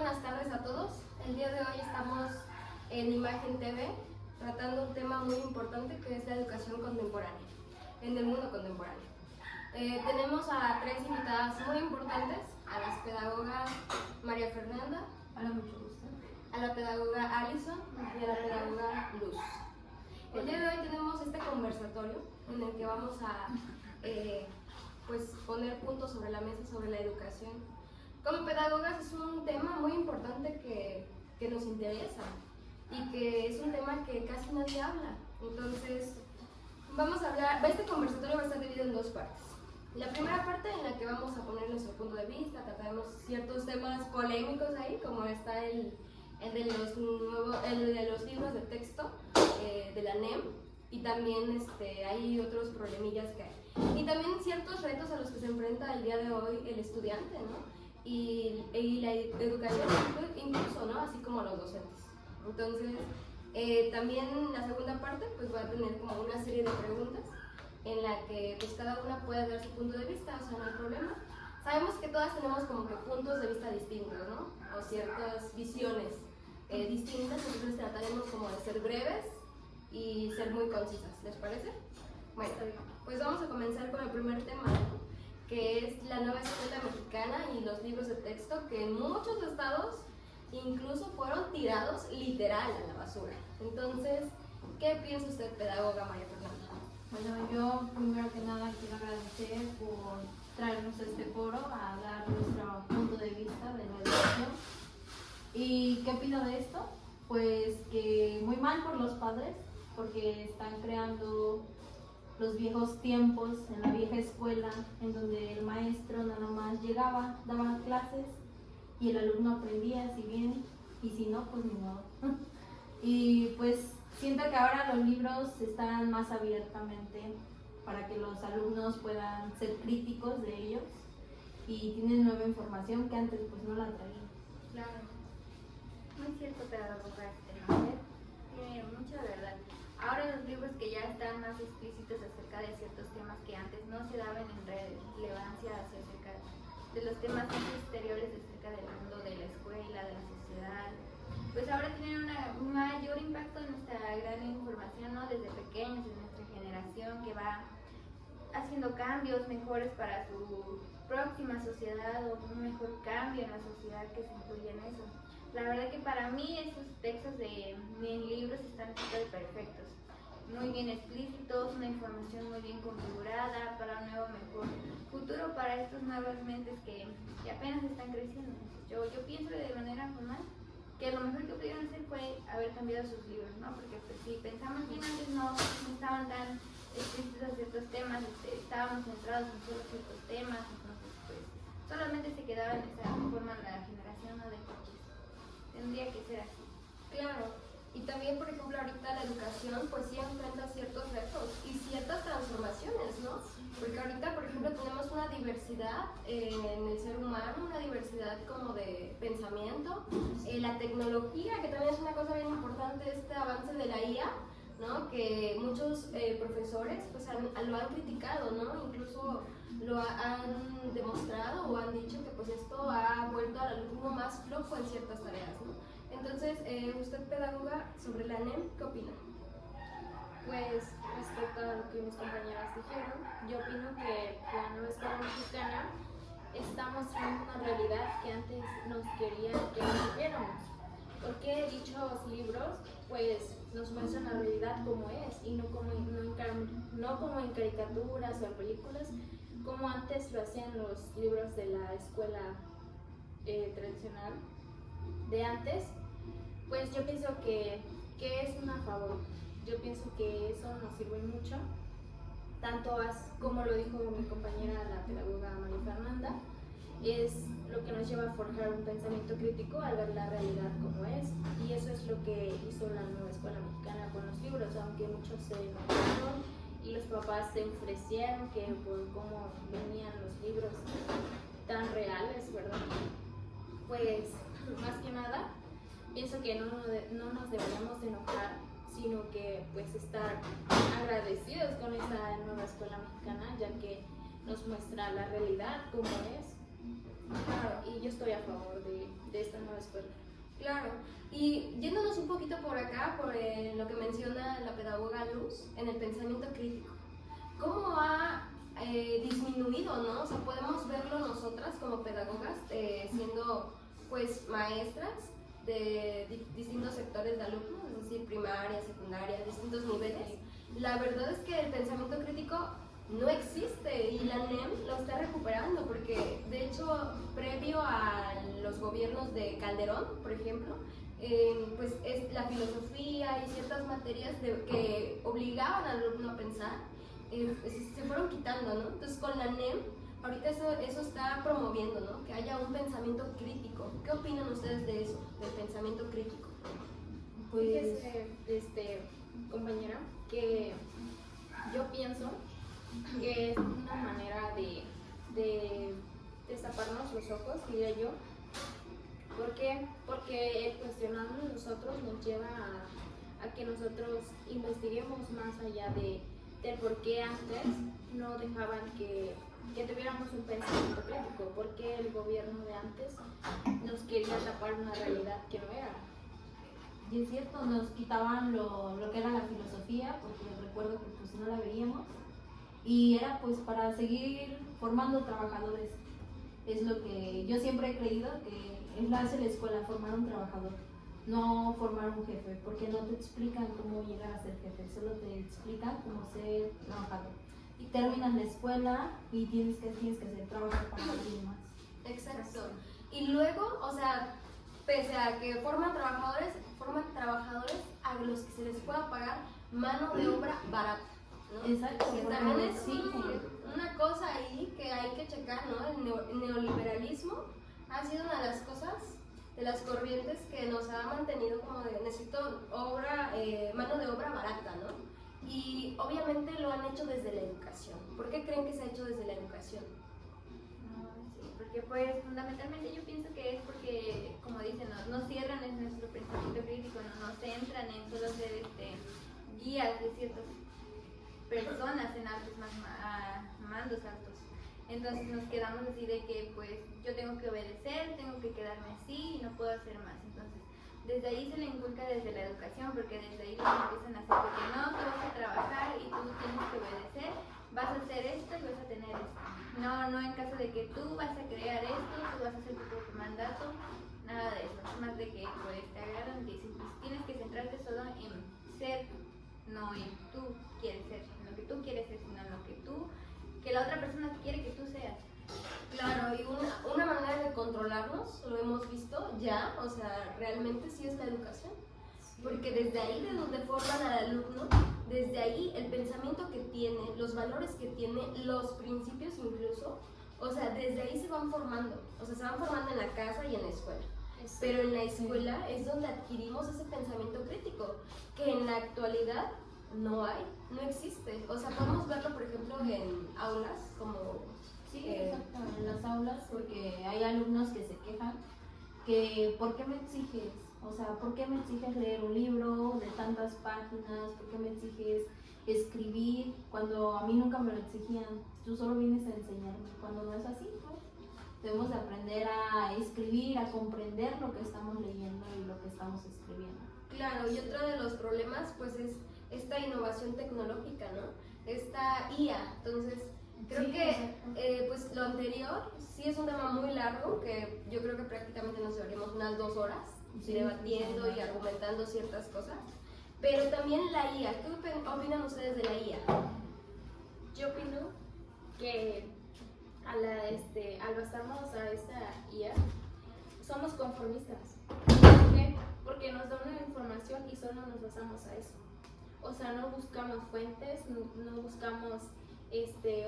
buenas tardes a todos. El día de hoy estamos en Imagen TV tratando un tema muy importante que es la educación contemporánea, en el mundo contemporáneo. Tenemos a tres invitadas muy importantes, a las pedagogas María Fernanda, Hola, mucho gusto. a la pedagoga Alison y a la pedagoga Luz. El día de hoy tenemos este conversatorio en el que vamos a pues poner puntos sobre la mesa sobre la educación. Como pedagogas es un tema muy importante que nos interesa y que es un tema que casi nadie habla. Entonces, vamos a hablar, este conversatorio va a estar dividido en dos partes. La primera parte en la que vamos a poner nuestro punto de vista, trataremos ciertos temas polémicos ahí, como está el de los libros de texto de la NEM, y también hay otros problemillas que hay. Y también ciertos retos a los que se enfrenta el día de hoy el estudiante, ¿no? Y la educación incluso, ¿no? Así como los docentes. Entonces, también la segunda parte pues va a tener como una serie de preguntas en la que pues cada una puede dar su punto de vista, o sea, no hay problema. Sabemos que todas tenemos como que puntos de vista distintos, ¿no? O ciertas visiones distintas, entonces trataremos como de ser breves y ser muy concisas, ¿les parece? Bueno, pues vamos a comenzar con el primer tema, ¿no? Que es la nueva escuela mexicana y los libros de texto que en muchos estados incluso fueron tirados literal a la basura. Entonces, ¿qué piensa usted, pedagoga María Fernanda? Bueno, yo primero que nada quiero agradecer por traernos a este foro a dar nuestro punto de vista de la educación. ¿Y qué opino de esto? Pues que muy mal por los padres, porque están creando los viejos tiempos en la vieja escuela, en donde el maestro nada más llegaba, daba clases y el alumno aprendía si bien y si no, pues ni modo. Y pues siento que ahora los libros están más abiertamente para que los alumnos puedan ser críticos de ellos y tienen nueva información que antes pues no la traían. Claro, muy cierto, pedagoga, tiene mucha verdad. Ahora los libros que ya están más explícitos acerca de ciertos temas que antes no se daban en relevancia acerca de los temas más exteriores acerca del mundo de la escuela, de la sociedad, pues ahora tienen un mayor impacto en nuestra gran información, ¿no? Desde pequeños, en nuestra generación que va haciendo cambios mejores para su próxima sociedad o un mejor cambio en la sociedad que se incluye en eso. La verdad que para mí esos textos de libros están súper perfectos, muy bien explícitos, una información muy bien configurada para un nuevo mejor futuro para estas nuevas mentes que apenas están creciendo. Yo pienso de manera formal que lo mejor que pudieron hacer fue haber cambiado sus libros, ¿no? Porque pues, si pensamos bien, antes no estaban tan explícitos ciertos temas, estábamos centrados en solo ciertos temas, entonces pues solamente se quedaba en esa forma la generación, ¿no? De coches. Tendría que ser así. Claro, y también, por ejemplo, ahorita la educación pues sí enfrenta ciertos retos y ciertas transformaciones, ¿no? Porque ahorita, por ejemplo, tenemos una diversidad en el ser humano, una diversidad como de pensamiento, la tecnología, que también es una cosa bien importante, este avance de la IA, ¿no? Que muchos profesores pues lo han criticado, ¿no? Incluso lo han demostrado o han dicho que pues esto ha vuelto al alumno más flojo en ciertas tareas, ¿no? Entonces, usted, pedagoga, sobre la NEM, ¿qué opina? Pues respecto a lo que mis compañeras dijeron, yo opino que la nueva escuela mexicana está mostrando una realidad que antes nos querían que no viéramos. Porque dichos libros pues nos muestran la realidad como es y no como en caricaturas o en películas como antes lo hacían los libros de la escuela tradicional de antes. Pues yo pienso que es una favor. Yo pienso que eso nos sirve mucho, tanto como lo dijo mi compañera la pedagoga María Fernanda, es lo que nos lleva a forjar un pensamiento crítico al ver la realidad como es, y eso es lo que hizo la nueva escuela mexicana con los libros, aunque muchos se enojaron y los papás se enfurecieron que por cómo venían los libros tan reales, ¿verdad? Pues más que nada pienso que no nos deberíamos de enojar, sino que pues estar agradecidos con esta nueva escuela mexicana, ya que nos muestra la realidad como es Claro. Y yo estoy a favor de esta nueva escuela. Claro, y yéndonos un poquito por acá, por lo que menciona la pedagoga Luz, en el pensamiento crítico, ¿cómo ha disminuido, no? O sea, podemos verlo nosotras como pedagogas, siendo pues maestras de distintos sectores de alumnos, es decir, primaria, secundaria, distintos niveles. La verdad es que el pensamiento crítico no existe y la NEM lo está recuperando porque de hecho previo a los gobiernos de Calderón, por ejemplo, pues es la filosofía y ciertas materias que obligaban al alumno a pensar, se fueron quitando, ¿no? Entonces con la NEM ahorita eso está promoviendo, ¿no? Que haya un pensamiento crítico. ¿Qué opinan ustedes de eso, del pensamiento crítico? Pues Fíjese, compañera, que yo pienso que es una manera de destaparnos los ojos, diría yo. ¿Por qué? Porque el cuestionarnos nosotros nos lleva a que nosotros investiguemos más allá del por qué antes no dejaban que tuviéramos un pensamiento crítico, porque el gobierno de antes nos quería tapar una realidad que no era. y es cierto, nos quitaban lo que era la filosofía, porque recuerdo que pues no la veíamos, y era pues para seguir formando trabajadores. Es lo que yo siempre he creído, que es la hace la escuela, formar un trabajador, no formar un jefe, porque no te explican cómo llegar a ser jefe, solo te explican cómo ser trabajador. Y terminas la escuela y tienes que hacer trabajar para alguien más. Exacto. Y luego, o sea, pese a que forman trabajadores a los que se les pueda pagar mano de obra barata, ¿no? Exacto, Que porque también es sí, una cosa ahí que hay que checar, ¿no? El neoliberalismo ha sido una de las cosas, de las corrientes que nos ha mantenido como de necesito mano de obra barata, ¿no? Y obviamente lo han hecho desde la educación. ¿Por qué creen que se ha hecho desde la educación? Sí, porque pues fundamentalmente yo pienso que es porque, como dicen, nos cierran en nuestro pensamiento crítico, no nos centran en solo ser guías de ciertas personas en altos mandos altos. Entonces nos quedamos así de que pues yo tengo que obedecer, tengo que quedarme así y no puedo hacer más. Entonces desde ahí se le inculca desde la educación, porque desde ahí nos empiezan a hacer porque no, tú vas a trabajar y tú tienes que obedecer, vas a hacer esto y vas a tener esto. No en caso de que tú vas a crear esto, tú vas a hacer tu propio mandato, nada de eso. Es más de que pues te agarran y dicen, pues, tienes que centrarte solo en ser, no en tú quieres ser, en lo que tú quieres ser, sino en lo que la otra persona quiere que tú seas. Claro, y una manera de controlarnos, lo hemos visto ya, o sea, realmente sí es la educación. Porque desde ahí de donde forman al alumno, desde ahí el pensamiento que tiene, los valores que tiene, los principios incluso, o sea, desde ahí se van formando. O sea, se van formando en la casa y en la escuela. Pero en la escuela es donde adquirimos ese pensamiento crítico, que en la actualidad no hay, no existe. O sea, podemos verlo, por ejemplo, en aulas como... Sí, exacto, en las aulas, porque hay alumnos que se quejan que ¿por qué me exiges? O sea, ¿por qué me exiges leer un libro de tantas páginas? ¿Por qué me exiges escribir cuando a mí nunca me lo exigían? Tú solo vienes a enseñarme, cuando no es así, ¿no? Debemos de aprender a escribir, a comprender lo que estamos leyendo y lo que estamos escribiendo. Claro, y otro de los problemas pues es esta innovación tecnológica, ¿no? Esta IA. Entonces, creo Sí, que pues lo anterior sí es un tema muy largo, que yo creo que prácticamente nos llevaríamos unas 2 horas Sí, debatiendo sí, y argumentando ciertas cosas. Pero también la IA, ¿qué opinan ustedes de la IA? Yo opino que al basarnos a esta IA, somos conformistas. ¿Por qué? Porque nos da una información y solo nos basamos a eso. O sea, no buscamos fuentes, no buscamos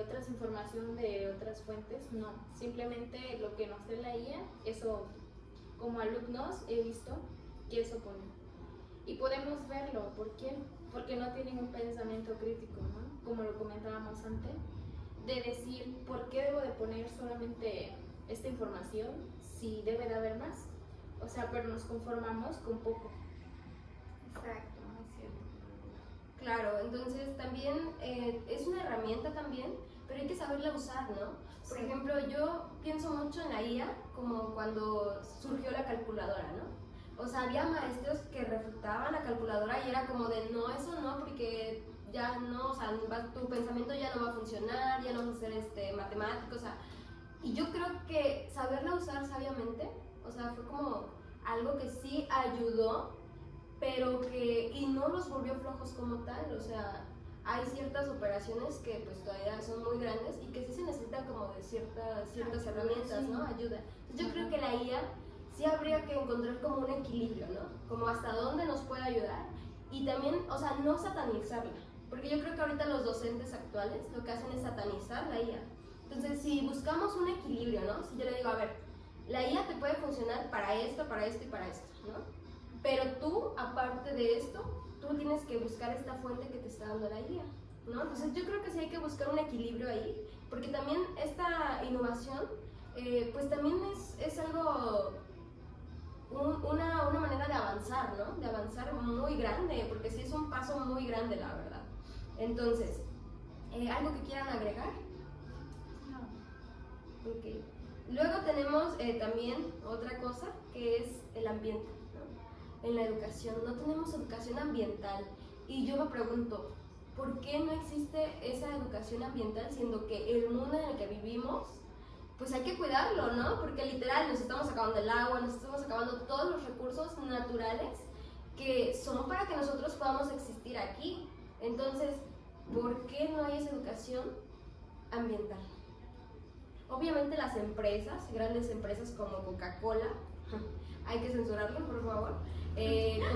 otras información de otras fuentes, no. Simplemente lo que nos dé la IA, eso como alumnos he visto que eso pone. Y podemos verlo, ¿por qué? Porque no tienen un pensamiento crítico, ¿no? Como lo comentábamos antes, de decir, ¿por qué debo de poner solamente esta información si debe de haber más? O sea, pero nos conformamos con poco. Exacto, es cierto. Claro, entonces también es una herramienta también pero hay que saberla usar, ¿no? Por ejemplo, yo pienso mucho en la IA como cuando surgió la calculadora, ¿no? O sea, había maestros que refutaban la calculadora y era como de, no, eso no, porque ya no, o sea, tu pensamiento ya no va a funcionar, ya no vas a ser matemático, o sea, y yo creo que saberla usar sabiamente, o sea, fue como algo que sí ayudó, pero que, y no los volvió flojos como tal, o sea, hay ciertas operaciones que pues todavía son muy grandes y que sí se necesitan como de ciertas herramientas, ¿no? Ayuda. Entonces yo creo que la IA sí habría que encontrar como un equilibrio, ¿no? Como hasta dónde nos puede ayudar y también, o sea, no satanizarla, porque yo creo que ahorita los docentes actuales lo que hacen es satanizar la IA. Entonces, si buscamos un equilibrio, ¿no? Si yo le digo, a ver, la IA te puede funcionar para esto y para esto, ¿no? Pero tú, aparte de esto, tú tienes que buscar esta fuente que te está dando la IA, ¿no? Entonces, yo creo que sí hay que buscar un equilibrio ahí, porque también esta innovación, pues también es algo, una manera de avanzar, ¿no? De avanzar muy grande, porque sí es un paso muy grande, la verdad. Entonces, ¿algo que quieran agregar? Okay. Luego tenemos también otra cosa que es el ambiente, ¿no? En la educación no tenemos educación ambiental y yo me pregunto, ¿por qué no existe esa educación ambiental siendo que el mundo en el que vivimos pues hay que cuidarlo, ¿no? Porque literal nos estamos acabando el agua, nos estamos acabando todos los recursos naturales que son para que nosotros podamos existir aquí. Entonces, ¿por qué no hay esa educación ambiental? Obviamente las empresas, grandes empresas como Coca-Cola, hay que censurarlo por favor,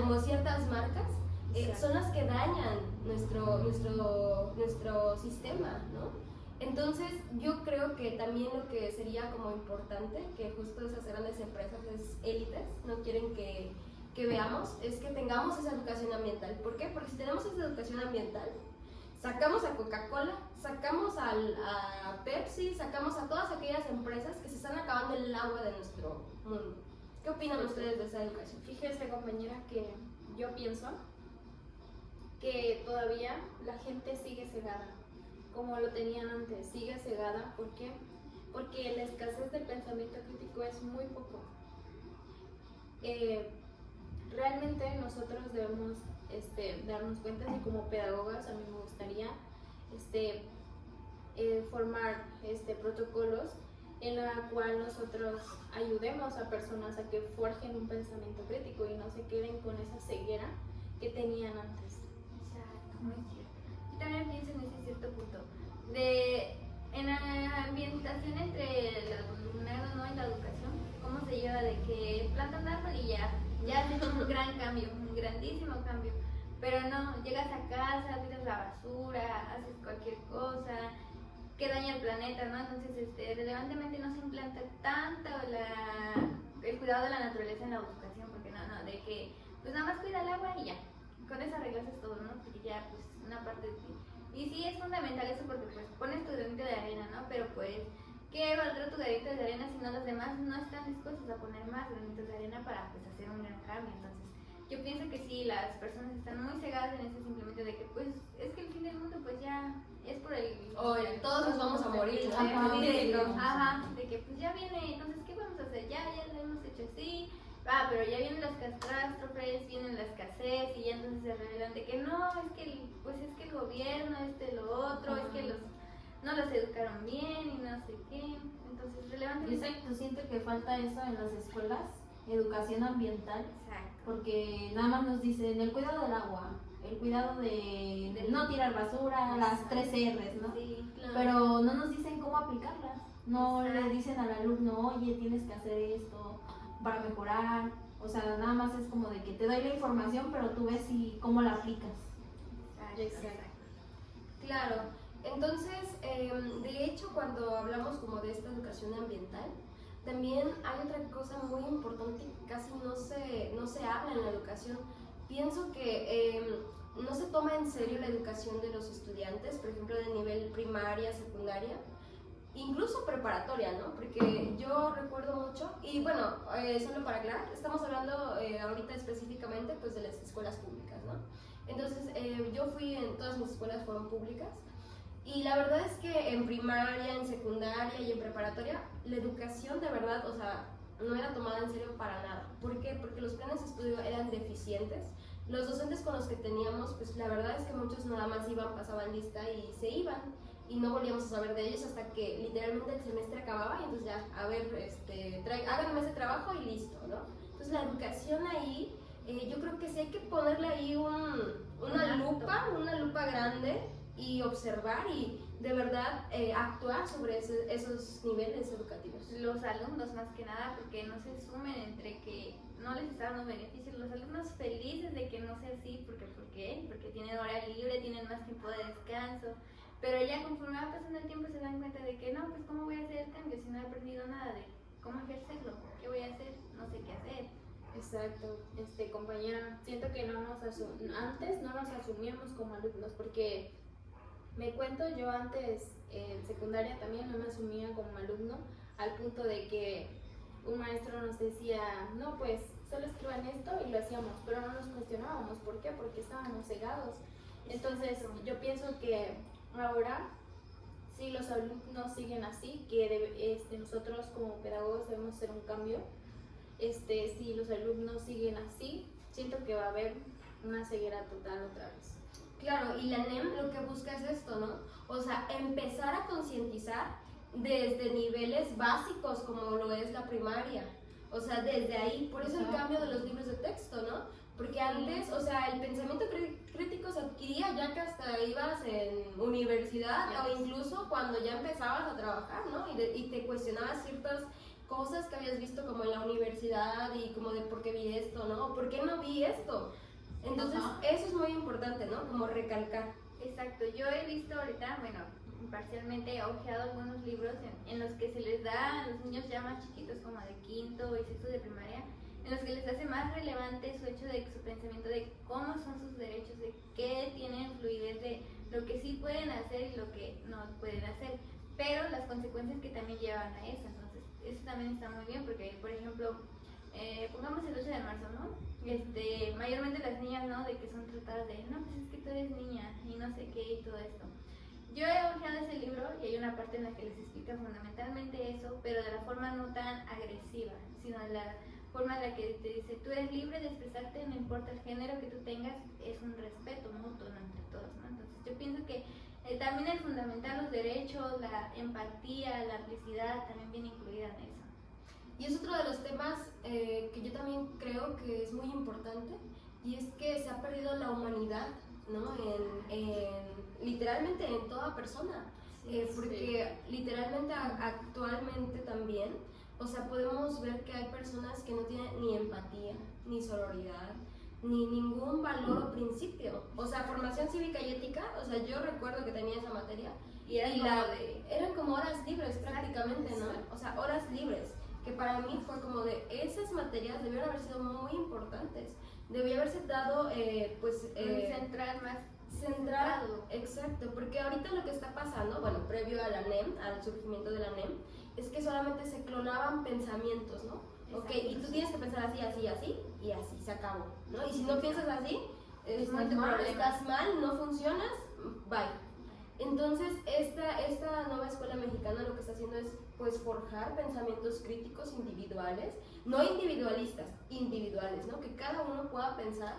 como ciertas marcas, son las que dañan nuestro sistema, ¿no? Entonces yo creo que también lo que sería como importante, que justo esas grandes empresas, esas élites, no quieren que veamos, es que tengamos esa educación ambiental. ¿Por qué? Porque si tenemos esa educación ambiental, sacamos a Coca-Cola, sacamos a Pepsi, sacamos a todas aquellas empresas que se están acabando el agua de nuestro mundo. ¿Qué opinan ustedes de esa educación? Fíjese, compañera, que yo pienso que todavía la gente sigue cegada, como lo tenían antes, sigue cegada. ¿Por qué? Porque la escasez del pensamiento crítico es muy poco. Realmente nosotros debemos darnos cuenta, y como pedagogas a mí me gustaría formar protocolos en la cual nosotros ayudemos a personas a que forjen un pensamiento crítico y no se queden con esa ceguera que tenían antes. Exacto, muy cierto. Yo también pienso en ese cierto punto. En la ambientación entre el alumnado, ¿no? Y la educación, ¿cómo se lleva de que plantan un árbol y ya haces un gran cambio, un grandísimo cambio? Pero no, llegas a casa, tiras la basura, haces cualquier cosa que daña el planeta, ¿no? Entonces, relevantemente no se implanta tanto el cuidado de la naturaleza en la educación, porque no, de que pues nada más cuida el agua y ya, con eso arreglas todo, ¿no? Porque ya, pues, una parte de ti. Y sí es fundamental eso porque, pues, pones tu granito de arena, ¿no? Pero, pues, ¿qué valdrá tu granito de arena si no los demás no están dispuestos a poner más granitos de arena para, pues, hacer un gran cambio? Entonces, yo pienso que sí, las personas están muy cegadas en ese simplemente de que, pues, es que el fin del mundo, pues, ya es por el... todos nos vamos a morir, ¿no? Ajá, de que, pues, ya viene, entonces, ¿qué vamos a hacer? Ya lo hemos hecho así, pero ya vienen las catástrofes, vienen la escasez, y ya entonces se revelan de que no, es que el gobierno, lo otro, es que no los educaron bien y no sé qué. Entonces, relevante. Exacto, siento que falta eso en las escuelas, educación ambiental. Exacto. Porque nada más nos dicen el cuidado del agua, el cuidado de no tirar basura, las 3 R's, ¿no? Sí, claro. Pero no nos dicen cómo aplicarlas. No le dicen al alumno, oye, tienes que hacer esto para mejorar. O sea, nada más es como de que te doy la información, pero tú ves cómo la aplicas. Exacto. Claro, entonces, de hecho, cuando hablamos como de esta educación ambiental, también hay otra cosa muy importante que casi no se habla en la educación. Pienso que no se toma en serio la educación de los estudiantes, por ejemplo, de nivel primaria, secundaria, incluso preparatoria, ¿no? Porque yo recuerdo mucho, y bueno, solo para aclarar, estamos hablando ahorita específicamente pues de las escuelas públicas, ¿no? Entonces, yo todas mis escuelas fueron públicas, Y la verdad es que en primaria, en secundaria y en preparatoria, la educación de verdad, o sea, no era tomada en serio para nada. ¿Por qué? Porque los planes de estudio eran deficientes. Los docentes con los que teníamos, pues la verdad es que muchos nada más iban, pasaban lista y se iban. Y no volvíamos a saber de ellos hasta que literalmente el semestre acababa y entonces ya, a ver, háganme ese trabajo y listo, ¿no? Entonces la educación ahí, yo creo que sí hay que ponerle ahí una lupa grande y observar y de verdad actuar sobre esos niveles educativos. Los alumnos más que nada, porque no se sumen entre que no les está dando beneficios, los alumnos felices de que no sea así, porque tienen hora libre, tienen más tiempo de descanso, pero ya conforme va pasando el tiempo se dan cuenta de que no, pues cómo voy a hacer el cambio si no he aprendido nada de cómo ejercerlo, qué voy a hacer, no sé qué hacer. Exacto, compañera, siento que antes no nos asumíamos como alumnos, porque me cuento, yo antes en secundaria también no me asumía como alumno, al punto de que un maestro nos decía, no, pues solo escriban esto y lo hacíamos, pero no nos cuestionábamos. ¿Por qué? Porque estábamos cegados. Entonces yo pienso que ahora, si los alumnos siguen así, que nosotros como pedagogos debemos hacer un cambio. Si los alumnos siguen así, siento que va a haber una ceguera total otra vez. Claro, y la NEM lo que busca es esto, ¿no? O sea, empezar a concientizar desde niveles básicos como lo es la primaria. O sea, desde ahí, por eso el cambio de los libros de texto, ¿no? Porque antes, o sea, el pensamiento crítico se adquiría ya que hasta ibas en universidad o incluso cuando ya empezabas a trabajar, ¿no? Y te cuestionabas ciertas cosas que habías visto como en la universidad y como de por qué vi esto, ¿no? ¿O por qué no vi esto? Entonces, eso es muy importante, ¿no? Como recalcar. Exacto, yo he visto ahorita, bueno, parcialmente he hojeado algunos libros en los que se les da a los niños ya más chiquitos, como de quinto y sexto de primaria, en los que les hace más relevante su hecho de su pensamiento de cómo son sus derechos, de qué tienen fluidez, de lo que sí pueden hacer y lo que no pueden hacer, pero las consecuencias que también llevan a eso. Entonces, eso también está muy bien porque, por ejemplo, pongamos el 8 de marzo, ¿no? Mayormente las niñas, ¿no? De que son tratadas de, no, pues es que tú eres niña y no sé qué y todo esto. Yo he hojeado ese libro y hay una parte en la que les explica fundamentalmente eso, pero de la forma no tan agresiva, sino de la forma en la que te dice, tú eres libre de expresarte, no importa el género que tú tengas, es un respeto mutuo entre todos, ¿no? Entonces yo pienso que también es fundamental los derechos, la empatía, la amplicidad también viene incluida en eso. Y es otro de los temas que yo también creo que es muy importante, y es que se ha perdido la humanidad, ¿no? Literalmente en toda persona, porque literalmente actualmente también, o sea, podemos ver que hay personas que no tienen ni empatía, ni sororidad, ni ningún valor o principio. O sea, formación cívica y ética, o sea, yo recuerdo que tenía esa materia y eran como horas libres prácticamente, ¿no? O sea, horas libres, que para mí fue como de esas materias debieron haber sido muy importantes. Debió haberse dado, central más centrado. Exacto, porque ahorita lo que está pasando, bueno, previo a la NEM, al surgimiento de la NEM, es que solamente se clonaban pensamientos, ¿no? Ok, y tú tienes que pensar así, así, así, y así, se acabó, ¿no? Y si no piensas así, estás mal, no funcionas, bye. Entonces, esta nueva escuela mexicana lo que está haciendo es, pues, forjar pensamientos críticos individuales, no individualistas, individuales, ¿no? Que cada uno pueda pensar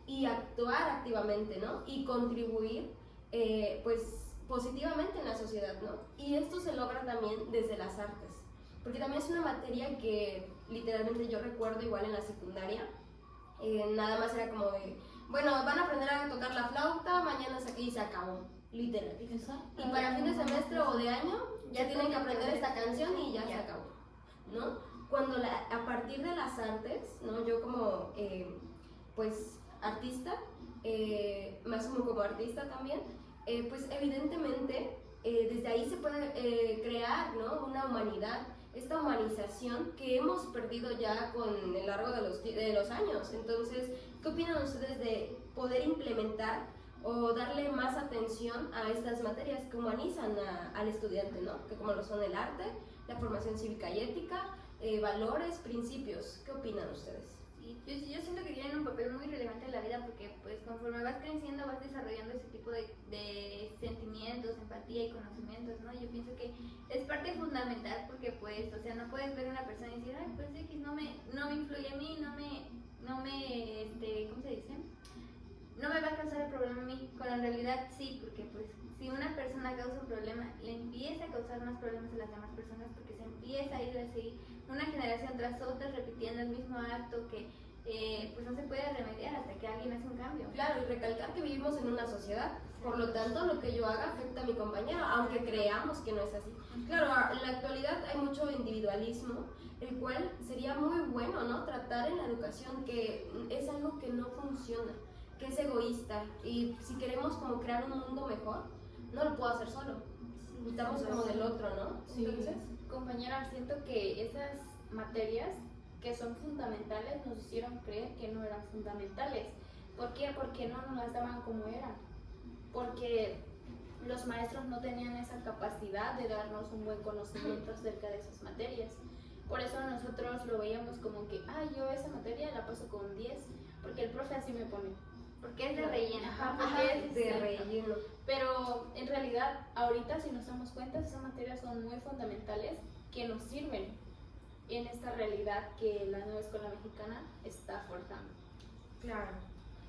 y actuar activamente, ¿no? Y contribuir, pues, positivamente en la sociedad, ¿no? Y esto se logra también desde las artes, porque también es una materia que literalmente yo recuerdo igual en la secundaria, nada más era como de, bueno, van a aprender a tocar la flauta, mañana es aquí y se acabó, literal. Y para fin de semestre o de año ya tienen que aprender esta canción y ya se acabó, ¿no? Cuando a partir de las artes, ¿no? Yo como, pues, artista, me asumo como artista también, pues evidentemente desde ahí se puede crear, ¿no? Una humanidad, esta humanización que hemos perdido ya con el largo de los años. Entonces, ¿qué opinan ustedes de poder implementar o darle más atención a estas materias que humanizan al estudiante, ¿no? Que como lo son el arte, la formación cívica y ética, valores, principios? ¿Qué opinan ustedes? Sí, yo siento que tienen un papel muy relevante en la vida porque pues conforme vas creciendo vas desarrollando ese tipo de sentimientos, empatía y conocimientos, ¿no? Yo pienso que es parte fundamental porque pues, o sea, no puedes ver a una persona y decir, ay, pues X no me influye a mí, ¿cómo se dice? No me va a causar el problema a mí, cuando en realidad sí, porque pues si una persona causa un problema, le empieza a causar más problemas a las demás personas porque se empieza a ir así, una generación tras otra repitiendo el mismo acto que pues no se puede remediar hasta que alguien hace un cambio. Claro, y recalcar que vivimos en una sociedad, por lo tanto lo que yo haga afecta a mi compañero, aunque creamos que no es así. Claro, en la actualidad hay mucho individualismo, el cual sería muy bueno, ¿no? Tratar en la educación que es algo que no funciona, que es egoísta, y si queremos como crear un mundo mejor, no lo puedo hacer solo, necesitamos como del otro, ¿no? Sí. Entonces, Compañera, siento que esas materias que son fundamentales nos hicieron creer que no eran fundamentales. ¿Por qué? Porque no nos las daban como eran. Porque los maestros no tenían esa capacidad de darnos un buen conocimiento acerca de esas materias. Por eso nosotros lo veíamos como que, yo esa materia la paso con 10, porque el profe así me pone. Porque es de relleno. Ajá, ajá, porque es de exacto. relleno. Pero en realidad, ahorita si nos damos cuenta, esas materias son muy fundamentales que nos sirven en esta realidad que la nueva escuela mexicana está forjando. Claro.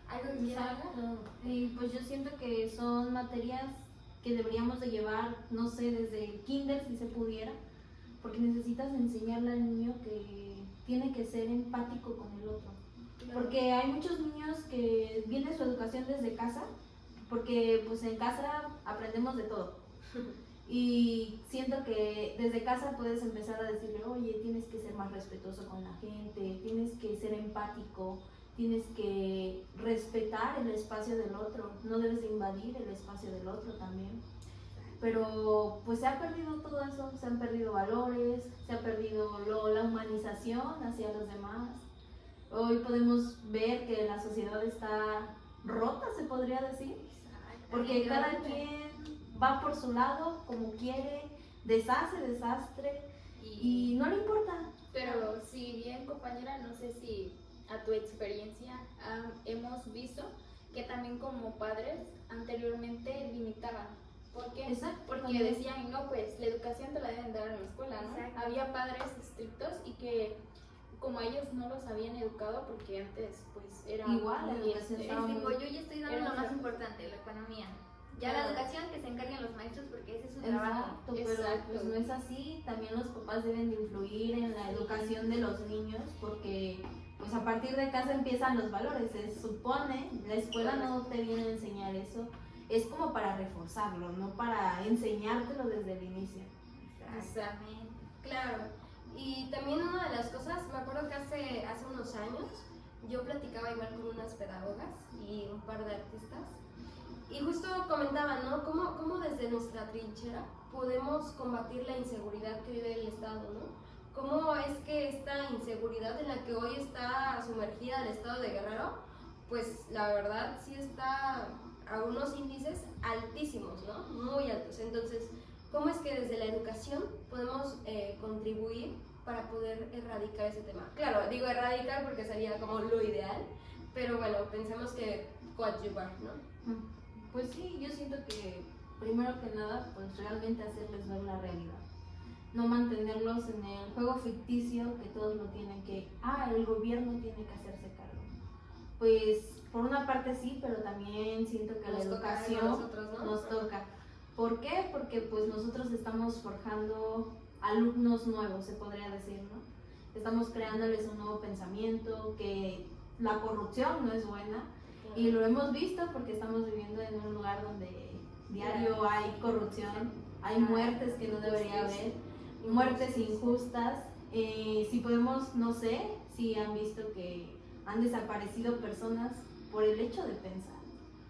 ¿Algo que quieras agregar? Exacto. Y pues yo siento que son materias que deberíamos de llevar, no sé, desde el kinder si se pudiera, porque necesitas enseñarle al niño que tiene que ser empático con el otro. Porque hay muchos niños que viene su educación desde casa, porque pues en casa aprendemos de todo. Y siento que desde casa puedes empezar a decirle, oye, tienes que ser más respetuoso con la gente, tienes que ser empático, tienes que respetar el espacio del otro, no debes de invadir el espacio del otro también. Pero pues se ha perdido todo eso, se han perdido valores, se ha perdido la humanización hacia los demás. Hoy podemos ver que la sociedad está rota, se podría decir, porque cada quien va por su lado como quiere, deshace desastre y no le importa. Pero si bien, compañera, no sé si a tu experiencia hemos visto que también como padres anteriormente limitaban. ¿Por qué? Exacto, Porque también. decían, no, pues la educación te la deben dar en la escuela, ¿no? Exacto. Había padres estrictos y que como ellos no los habían educado, porque antes pues era Igual, la muy, educación estaba Tipo, muy... yo ya estoy dando Era lo más otra- importante, la economía. Ya Claro. la educación que se encarguen los maestros porque ese es su trabajo. Exacto, pero Exacto. pues no es así. También los papás deben de influir en la educación de los niños porque pues a partir de casa empiezan los valores. Se supone, la escuela no te viene a enseñar eso. Es como para reforzarlo, no para enseñártelo desde el inicio. Exactamente. Claro, y también una de las cosas, me acuerdo que hace unos años yo platicaba igual con unas pedagogas y un par de artistas y justo comentaban, ¿no? ¿Cómo desde nuestra trinchera podemos combatir la inseguridad que vive el Estado, ¿no? ¿Cómo es que esta inseguridad en la que hoy está sumergida el Estado de Guerrero, pues la verdad sí está a unos índices altísimos, ¿no? Muy altos. Entonces, ¿cómo es que desde la educación podemos contribuir para poder erradicar ese tema? Claro, digo erradicar porque sería como lo ideal, pero bueno, pensemos que coadyuvar, ¿no? Pues sí, yo siento que primero que nada, pues realmente hacerles ver la realidad. No mantenerlos en el juego ficticio que todos lo tienen que, el gobierno tiene que hacerse cargo. Pues por una parte sí, pero también siento que la Nos toca a educación nosotros, ¿no? nos toca. ¿Por qué? Porque pues nosotros estamos forjando alumnos nuevos, se podría decir, ¿no? Estamos creándoles un nuevo pensamiento, que la corrupción no es buena. Y lo hemos visto porque estamos viviendo en un lugar donde diario hay corrupción, hay muertes que no debería haber, muertes injustas. Si podemos, no sé, si han visto que han desaparecido personas por el hecho de pensar.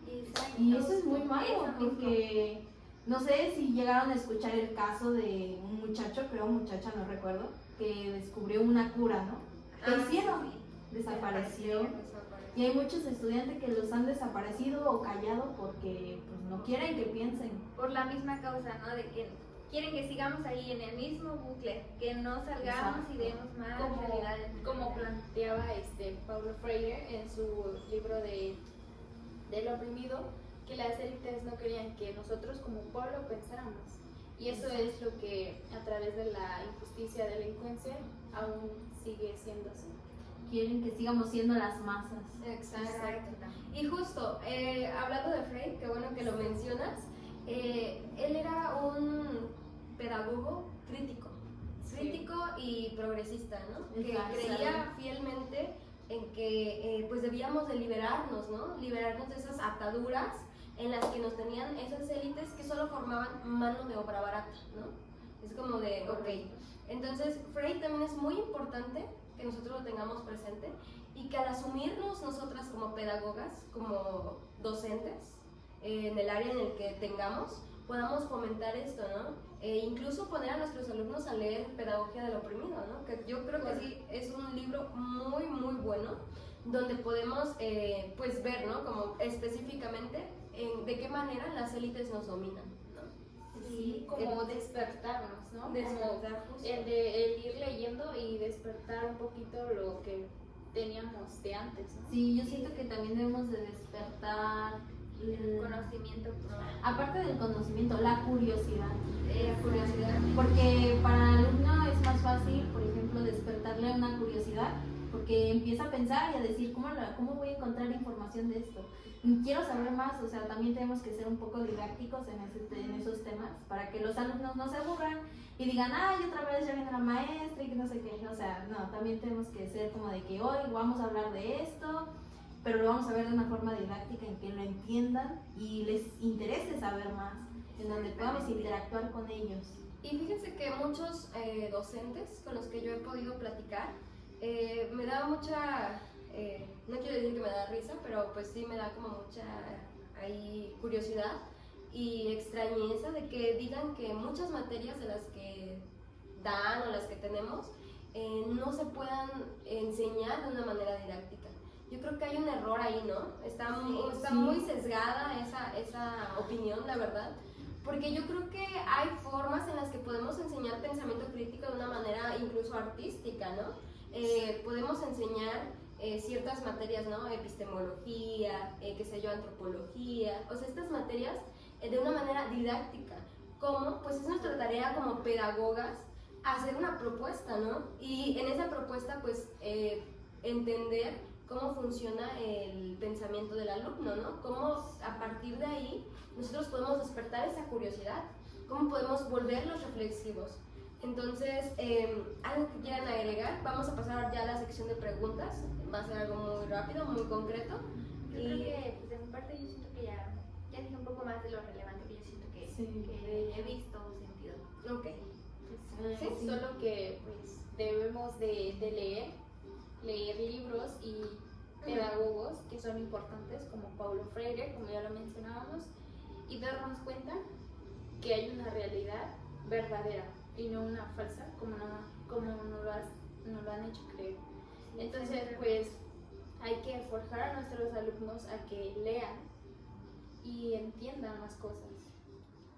Exacto. Y eso es muy malo Eso mismo. porque no sé si llegaron a escuchar el caso de un muchacho, creo muchacha, no recuerdo, que descubrió una cura, ¿no? ¿Qué hicieron? Sí. Desapareció. Y hay muchos estudiantes que los han desaparecido o callado porque pues, no quieren que piensen. Por la misma causa, ¿no? De que quieren que sigamos ahí en el mismo bucle, que no salgamos y demos más realidades. Como planteaba Paulo Freire en su libro del oprimido, que las élites no querían que nosotros como pueblo pensáramos. Y eso es lo que a través de la injusticia, delincuencia, aún sigue siendo así. Quieren que sigamos siendo las masas. Exacto. Y justo, hablando de Frey, qué bueno que lo mencionas, él era un pedagogo crítico y progresista, ¿no? Que Exacto. creía fielmente en que pues debíamos de liberarnos, ¿no? Liberarnos de esas ataduras en las que nos tenían esas élites que solo formaban mano de obra barata, ¿no? Es como de, ok. Entonces, Frey también es muy importante que nosotros lo tengamos presente y que al asumirnos nosotras como pedagogas, como docentes, en el área en el que tengamos, podamos fomentar esto, ¿no? E incluso poner a nuestros alumnos a leer Pedagogía del Oprimido, ¿no? Que yo creo que sí es un libro muy, muy bueno, donde podemos pues ver, ¿no? Como específicamente de qué manera las élites nos dominan, ¿no? Sí, como despertarnos, ¿no? Despertar, justo. El ir leyendo y despertar un poquito lo que teníamos de antes, ¿no? Sí, yo siento que también debemos de despertar Conocimiento. aparte del conocimiento, la curiosidad. Curiosidad. Porque para el alumno es más fácil, por ejemplo, despertarle una curiosidad, porque empieza a pensar y a decir, ¿cómo voy a encontrar información de esto? Quiero saber más, o sea, también tenemos que ser un poco didácticos en esos temas, para que los alumnos no se aburran y digan, ay, otra vez ya viene la maestra y que no sé qué. O sea, no, también tenemos que ser como de que hoy vamos a hablar de esto, pero lo vamos a ver de una forma didáctica en que lo entiendan y les interese saber más, en donde podamos interactuar con ellos. Y fíjense que muchos docentes con los que yo he podido platicar, me da mucha, no quiero decir que me da risa, pero pues sí me da como mucha curiosidad y extrañeza de que digan que muchas materias de las que dan o las que tenemos no se puedan enseñar de una manera didáctica. Yo creo que hay un error ahí, ¿no? Está muy sesgada esa opinión, la verdad. Porque yo creo que hay formas en las que podemos enseñar pensamiento crítico de una manera incluso artística, ¿no? Podemos enseñar ciertas materias, ¿no? Epistemología, qué sé yo, antropología, o sea, estas materias de una manera didáctica. ¿Cómo? Pues es nuestra tarea como pedagogas hacer una propuesta, ¿no? Y en esa propuesta, pues, entender cómo funciona el pensamiento del alumno, ¿no? Cómo a partir de ahí nosotros podemos despertar esa curiosidad, cómo podemos volverlos reflexivos. Entonces, algo que quieran agregar, vamos a pasar ya a la sección de preguntas, va a ser algo muy rápido, muy concreto. Yo creo que, pues, de mi parte, yo siento que ya dije un poco más de lo relevante que yo siento que he visto o sentido. Ok. Sí, solo que pues debemos de leer libros y pedagogos que son importantes como Paulo Freire, como ya lo mencionábamos, y darnos cuenta que hay una realidad verdadera y no una falsa como nos lo han hecho creer. Entonces, pues hay que forjar a nuestros alumnos a que lean y entiendan las cosas.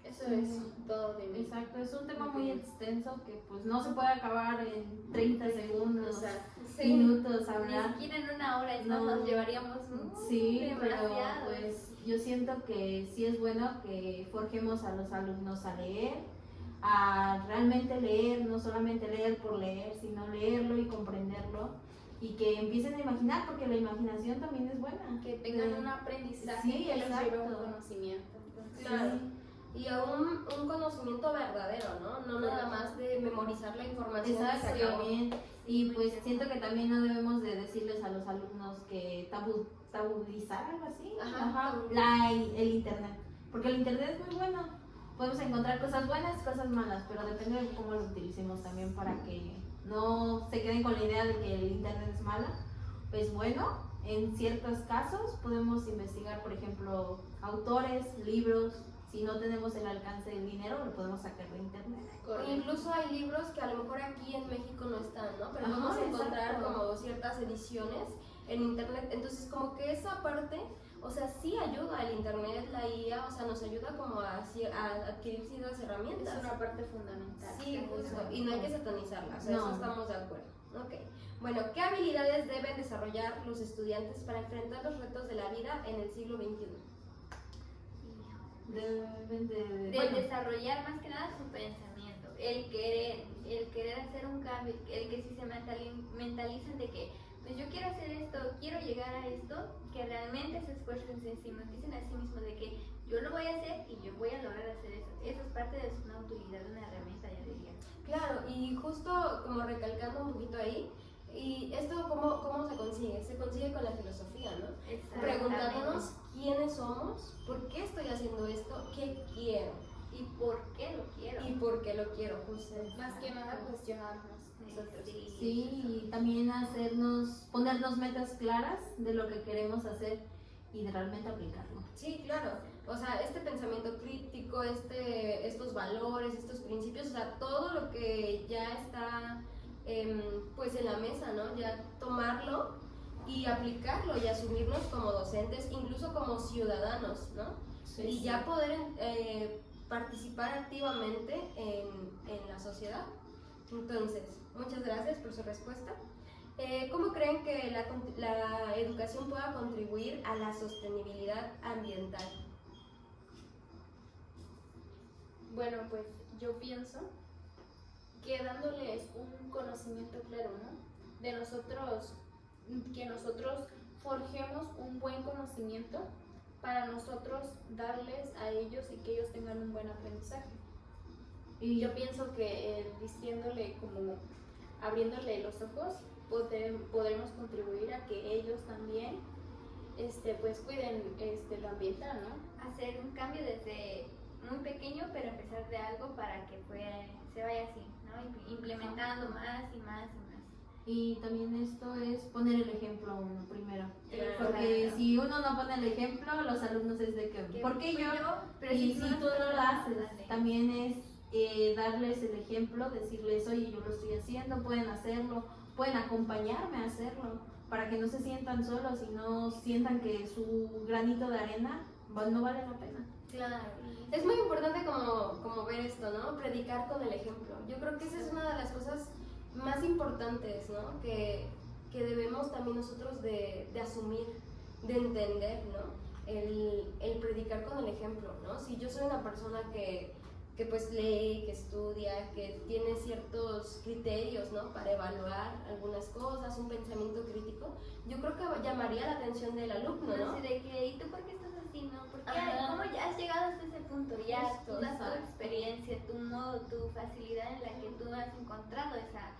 Eso es todo de mí. Exacto, es un tema muy extenso que pues no se puede acabar en 30 segundos, minutos hablar. Ni siquiera en una hora, No. nos llevaríamos Sí, pero demasiado. pues yo siento que sí es bueno que forjemos a los alumnos a leer, a realmente leer, no solamente leer por leer, sino leerlo y comprenderlo, y que empiecen a imaginar, porque la imaginación también es buena. Que tengan un aprendizaje Sí, que los lleve a un exacto. conocimiento. Entonces, Claro. Y a un conocimiento verdadero, ¿no? No nada más de memorizar la información que se acabó. Exactamente. Y pues siento que también no debemos de decirles a los alumnos que tabudizar algo así, Ajá. el internet, porque el internet es muy bueno, podemos encontrar cosas buenas, cosas malas, pero depende de cómo lo utilicemos también, para que no se queden con la idea de que el internet es mala. Pues bueno, en ciertos casos podemos investigar, por ejemplo, autores, libros. Si no tenemos el alcance del dinero, lo podemos sacar de internet. O incluso hay libros que a lo mejor aquí en México no están, ¿no? Pero Ajá, vamos a encontrar exacto. como ciertas ediciones en internet. Entonces como que esa parte, o sea, sí ayuda el internet, la IA, o sea, nos ayuda como a adquirir ciertas herramientas. Es una parte fundamental. Sí, justo, y no hay que satanizarla, o sea, No. eso estamos de acuerdo. Ok, bueno, ¿qué habilidades deben desarrollar los estudiantes para enfrentar los retos de la vida en el siglo XXI? Deben de... De bueno, desarrollar más que nada su pensamiento, el querer hacer un cambio, el que si se mentalicen de que pues yo quiero hacer esto, quiero llegar a esto, que realmente se esfuercen en sí, dicen a sí mismos de que yo lo voy a hacer y yo voy a lograr hacer eso. Eso es parte de una utilidad de una herramienta, yo diría. Claro, y justo como recalcando un poquito ahí, ¿y esto cómo se consigue? Se consigue con la filosofía, ¿no? Preguntándonos quiénes somos, por qué estoy haciendo esto, qué quiero y por qué lo quiero. y por qué lo quiero, justo. Más que nada cuestionarnos nosotros. sí, y también ponernos metas claras de lo que queremos hacer y de realmente aplicarlo. Sí, claro. O sea, este pensamiento crítico, estos valores, estos principios, o sea, todo lo que ya está pues en la mesa, ¿no? Ya tomarlo y aplicarlo y asumirnos como docentes, incluso como ciudadanos, ¿no? Y ya poder participar activamente en la sociedad. Entonces, muchas gracias por su respuesta. ¿Cómo creen que la educación pueda contribuir a la sostenibilidad ambiental? Bueno, pues yo pienso que dándoles un conocimiento claro, ¿no? De nosotros, que nosotros forjemos un buen conocimiento para nosotros darles a ellos y que ellos tengan un buen aprendizaje. Y yo pienso que diciéndole como abriéndole los ojos podremos contribuir a que ellos también pues cuiden lo ambiental, ¿no? Hacer un cambio desde muy pequeño, pero empezar de algo para que se vaya así, ¿no? Implementando más y más y más. Y también esto es poner el ejemplo a uno primero. Claro. Porque si uno no pone el ejemplo, los alumnos es de que, ¿por qué yo? Pero Y si tú no lo haces, ándale. también es darles el ejemplo, decirles, oye, yo lo estoy haciendo, pueden hacerlo, pueden acompañarme a hacerlo, para que no se sientan solos y no sientan que su granito de arena no vale la pena. Claro. Es muy importante como ver esto, ¿no? Predicar con el ejemplo. Yo creo que esa es una de las cosas más importantes, ¿no? Que debemos también nosotros de asumir, de entender, ¿no? El predicar con el ejemplo, ¿no? Si yo soy una persona que pues lee, que estudia, que tiene ciertos criterios, ¿no? Para evaluar algunas cosas, un pensamiento crítico, yo creo que llamaría la atención del alumno, ¿no? Así de que, ¿y tú por qué estás así, no? ¿Por qué? Ajá. ¿Cómo ya has llegado hasta ese punto? Ya Justo, tú das tu exacto. experiencia, tu modo, tu facilidad en la que tú has encontrado esa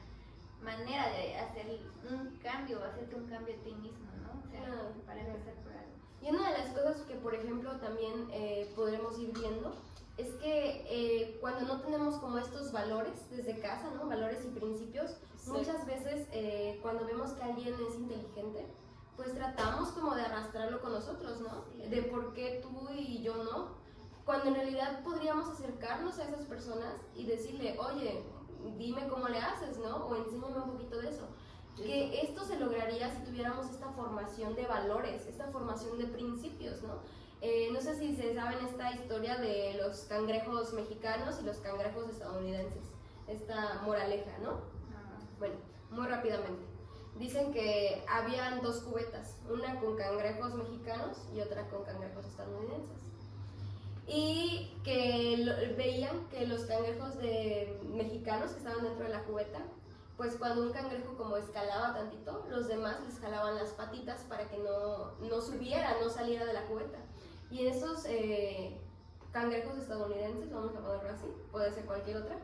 manera de hacer un cambio, hacerte un cambio a ti mismo, ¿no? O sea, Claro. para empezar por algo. Y una de las cosas que, por ejemplo, también podremos ir viendo es que cuando no tenemos como estos valores desde casa, ¿no? Valores y principios, Sí. muchas veces cuando vemos que alguien es inteligente, pues tratamos como de arrastrarlo con nosotros, ¿no? De por qué tú y yo no, cuando en realidad podríamos acercarnos a esas personas y decirle, oye, dime cómo le haces, ¿no? O enséñame un poquito de eso. Que esto se lograría si tuviéramos esta formación de valores, esta formación de principios, ¿no? No sé si se saben esta historia de los cangrejos mexicanos y los cangrejos estadounidenses, esta moraleja, ¿no? Bueno, muy rápidamente. Dicen que habían dos cubetas, una con cangrejos mexicanos y otra con cangrejos estadounidenses. Y que veían que los cangrejos mexicanos que estaban dentro de la cubeta, pues cuando un cangrejo como escalaba tantito, los demás les jalaban las patitas para que no subiera, no saliera de la cubeta. Y esos cangrejos estadounidenses, vamos a ponerlo así, puede ser cualquier otra,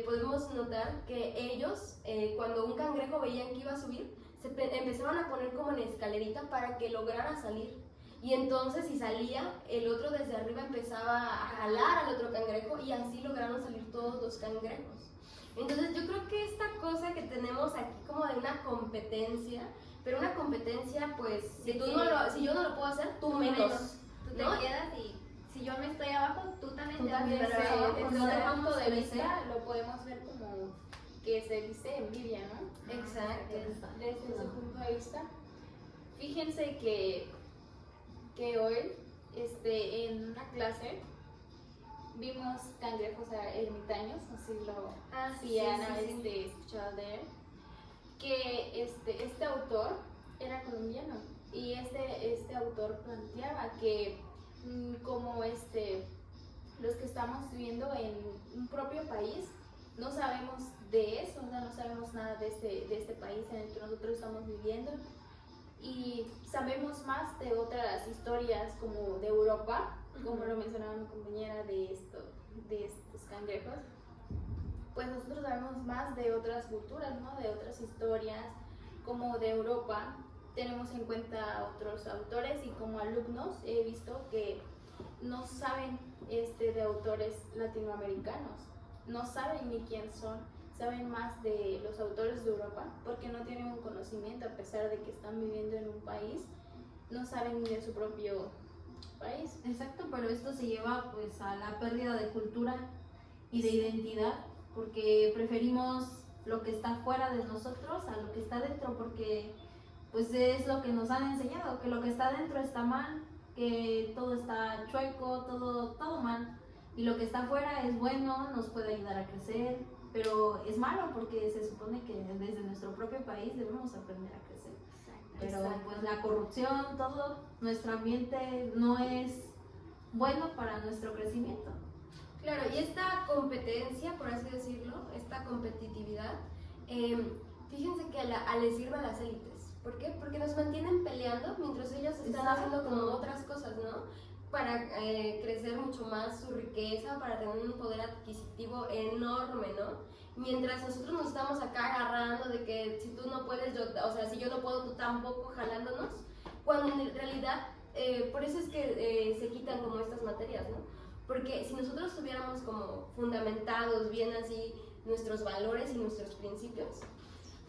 podemos notar que ellos, cuando un cangrejo veían que iba a subir, empezaban a poner como en escalerita para que lograra salir. Y entonces si salía, el otro desde arriba empezaba a jalar al otro cangrejo y así lograron salir todos los cangrejos. Entonces yo creo que esta cosa que tenemos aquí como de una competencia, pero una competencia pues, si yo no lo puedo hacer, tú menos. Tú te ¿no? quedas y si yo me estoy abajo, tú también Tú te vas a también, estar sí, abajo. desde Desde otro otro punto de crecer. vista lo podemos ver como que se dice envidia, ¿no? Exacto. Desde ese punto de vista, Fíjense que hoy en una clase vimos cangrejos ermitaños, así si han escuchado de él, que este autor era colombiano y este autor planteaba que como los que estamos viviendo en un propio país no sabemos de eso, no sabemos nada de este país en el que nosotros estamos viviendo y sabemos más de otras historias como de Europa, como lo mencionaba mi compañera de estos cangrejos. Pues nosotros sabemos más de otras culturas, ¿no? De otras historias, como de Europa. Tenemos en cuenta otros autores y como alumnos he visto que no saben de autores latinoamericanos, no saben ni quién son, saben más de los autores de Europa porque no tienen un conocimiento, a pesar de que están viviendo en un país, no saben ni de su propio país. Exacto, pero esto se lleva pues a la pérdida de cultura y de identidad, porque preferimos lo que está fuera de nosotros a lo que está dentro, porque pues es lo que nos han enseñado, que lo que está dentro está mal, que todo está chueco, todo mal, y lo que está afuera es bueno, nos puede ayudar a crecer, pero es malo porque se supone que desde nuestro propio país debemos aprender a crecer. Pero pues la corrupción, todo nuestro ambiente no es bueno para nuestro crecimiento. Claro, y esta competencia, por así decirlo, esta competitividad, fíjense que les sirve a las élites. ¿Por qué? Porque nos mantienen peleando mientras ellos están haciendo como otras cosas, ¿no? Para crecer mucho más su riqueza, para tener un poder adquisitivo enorme, ¿no? Mientras nosotros nos estamos acá agarrando de que si tú no puedes, si yo no puedo, tú tampoco, jalándonos, cuando en realidad, por eso es que se quitan como estas materias, ¿no? Porque si nosotros tuviéramos como fundamentados bien así nuestros valores y nuestros principios,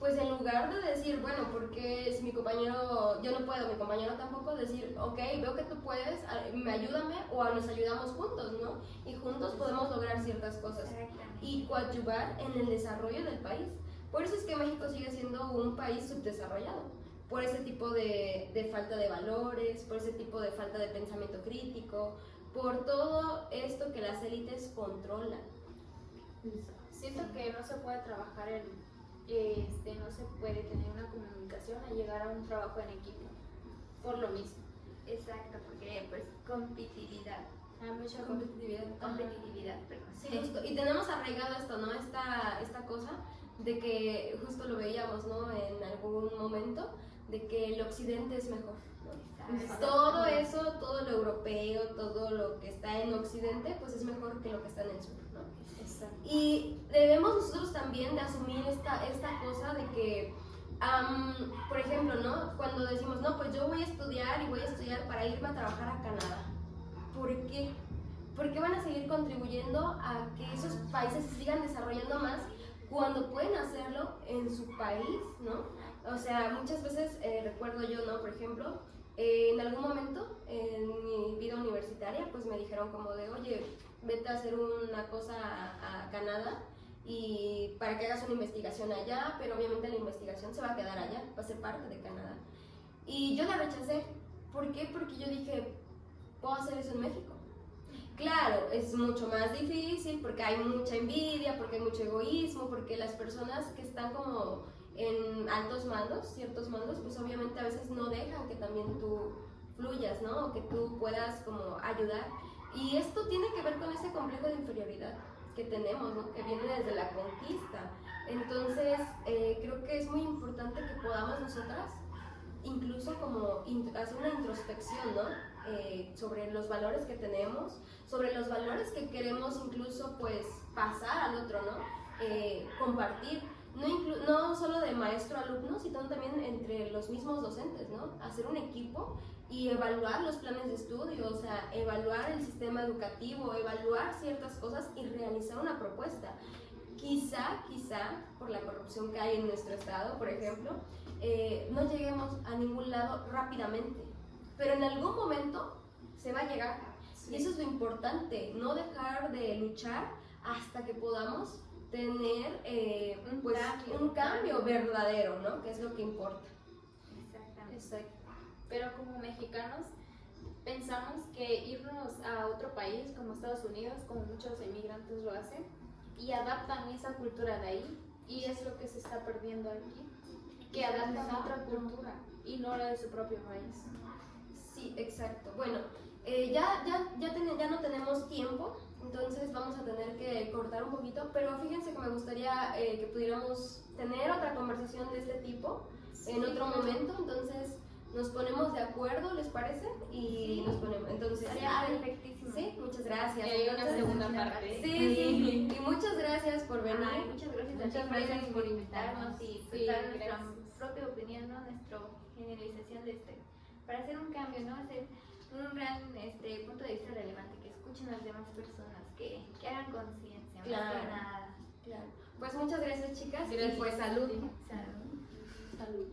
pues en lugar de decir, bueno, porque si mi compañero, yo no puedo, mi compañero tampoco, decir, ok, veo que tú puedes, ayúdame o nos ayudamos juntos, ¿no? Y juntos podemos lograr ciertas cosas y coadyuvar en el desarrollo del país. Por eso es que México sigue siendo un país subdesarrollado, por ese tipo de falta de valores, por ese tipo de falta de pensamiento crítico, por todo esto que las élites controlan. Siento que no se puede trabajar no se puede tener una comunicación y llegar a un trabajo en equipo, por lo mismo. Exacto, porque pues competitividad. Hay mucha Competitividad. Perdón. Sí, justo. Y tenemos arraigado esto, ¿no? Esta cosa de que justo lo veíamos, ¿no? En algún momento, de que el occidente es mejor, ¿no? Exacto. Todo eso, todo lo europeo, todo lo que está en occidente, pues es mejor que lo que está en el sur, ¿no? Exacto. Y debemos nosotros también de asumir esta cosa de que, por ejemplo, ¿no? Cuando decimos, no, pues yo voy a estudiar para irme a trabajar a Canadá. ¿Por qué? ¿Por qué van a seguir contribuyendo a que esos países se sigan desarrollando más cuando pueden hacerlo en su país, ¿no? O sea, muchas veces recuerdo yo, ¿no? Por ejemplo, en algún momento en mi vida universitaria, pues me dijeron como de, oye, vete a hacer una cosa a Canadá y para que hagas una investigación allá, pero obviamente la investigación se va a quedar allá, va a ser parte de Canadá. Y yo la rechacé. ¿Por qué? Porque yo dije, ¿puedo hacer eso en México? Claro, es mucho más difícil porque hay mucha envidia, porque hay mucho egoísmo, porque las personas que están como en altos mandos, ciertos mandos, pues obviamente a veces no dejan que también tú fluyas, ¿no? O que tú puedas como ayudar. Y esto tiene que ver con ese complejo de inferioridad que tenemos, ¿no? Que viene desde la conquista. Entonces, creo que es muy importante que podamos nosotras incluso como hacer una introspección, ¿no? Sobre los valores que tenemos, sobre los valores que queremos incluso pues pasar al otro, ¿no? Compartir, no solo de maestro-alumno, sino también entre los mismos docentes, ¿no? Hacer un equipo y evaluar los planes de estudio, o sea, evaluar el sistema educativo, evaluar ciertas cosas y realizar una propuesta. Quizá, por la corrupción que hay en nuestro estado, por ejemplo, no lleguemos a ningún lado rápidamente, pero en algún momento se va a llegar. Sí. Y eso es lo importante, no dejar de luchar hasta que podamos tener un cambio verdadero, ¿no? Que es lo que importa. Exactamente. Exacto. pero como mexicanos pensamos que irnos a otro país como Estados Unidos, como muchos emigrantes lo hacen, y adaptan esa cultura de ahí, y es lo que se está perdiendo aquí, que adaptan otra cultura y no la de su propio país. Sí, exacto. Bueno, ya no tenemos tiempo, entonces vamos a tener que cortar un poquito, pero fíjense que me gustaría que pudiéramos tener otra conversación de este tipo en otro momento, entonces nos ponemos de acuerdo, ¿les parece? Y nos ponemos, entonces, Estaría perfectísimo. sí, muchas gracias. Y hay una Entonces, segunda parte. Sí, y muchas gracias por venir. Ay, muchas gracias a Muchas ti gracias por invitarnos y Sí, dar nuestra gracias. propia opinión, ¿no? Nuestra generalización de para hacer un cambio, ¿no? Hacer un gran punto de vista relevante, que escuchen a las demás personas, que hagan conciencia, más Claro. que nada. Claro. Pues muchas gracias, chicas, y Gracias. pues salud. Salud. Salud.